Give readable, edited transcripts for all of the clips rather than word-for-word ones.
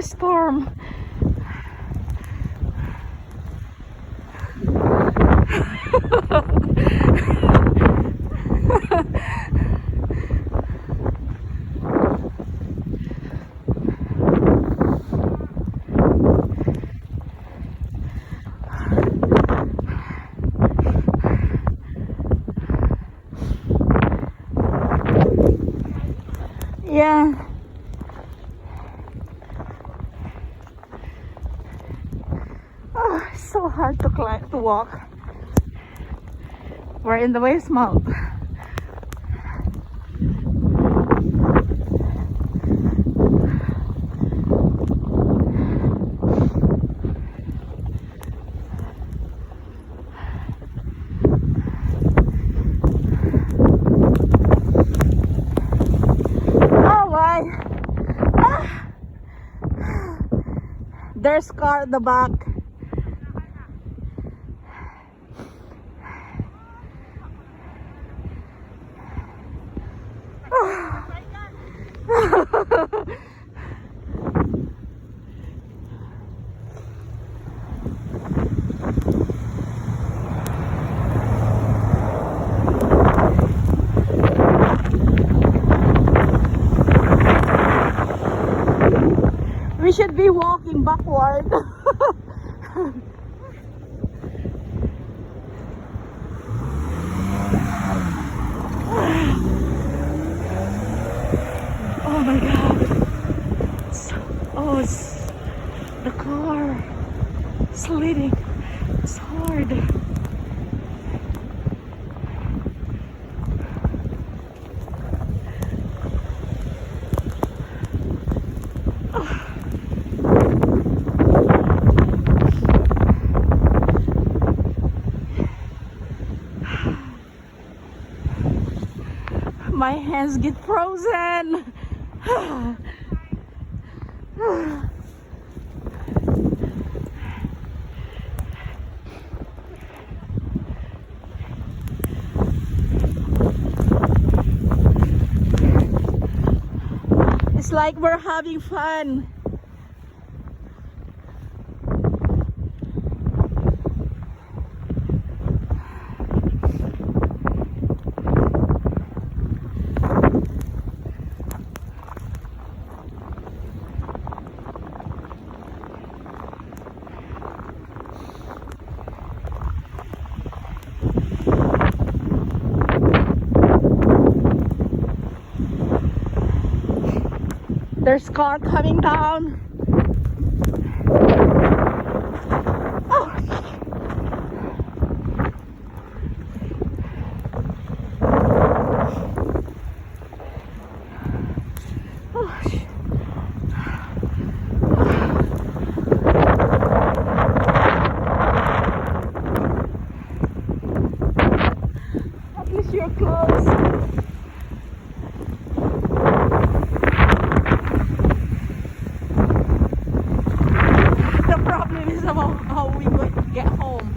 snowstorm. Yeah. Oh, it's so hard to climb, to walk. We're in the waist mount. Oh my! Ah. There's car at the back. We should be walking backward. Oh my god. It's the car sliding. It's hard. My hands get frozen. It's like we're having fun. There's car coming down. Oh. Oh. At least you're close. How we going to get home.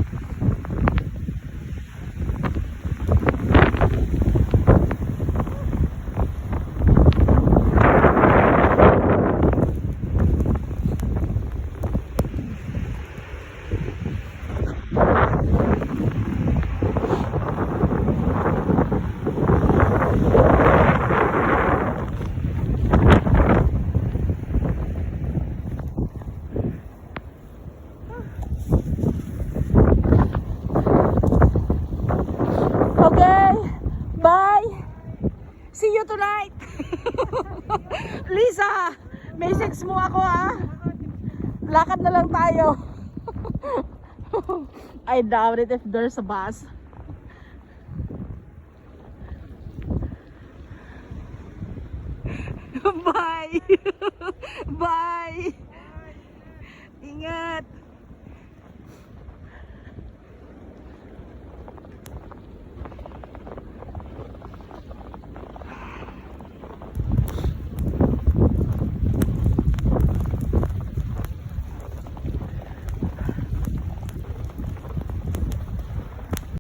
Okay, bye. See you tonight. Lisa, message mo ako ha. Lakad na lang tayo. I doubt it if there's a bus. Bye. Bye. Ingat.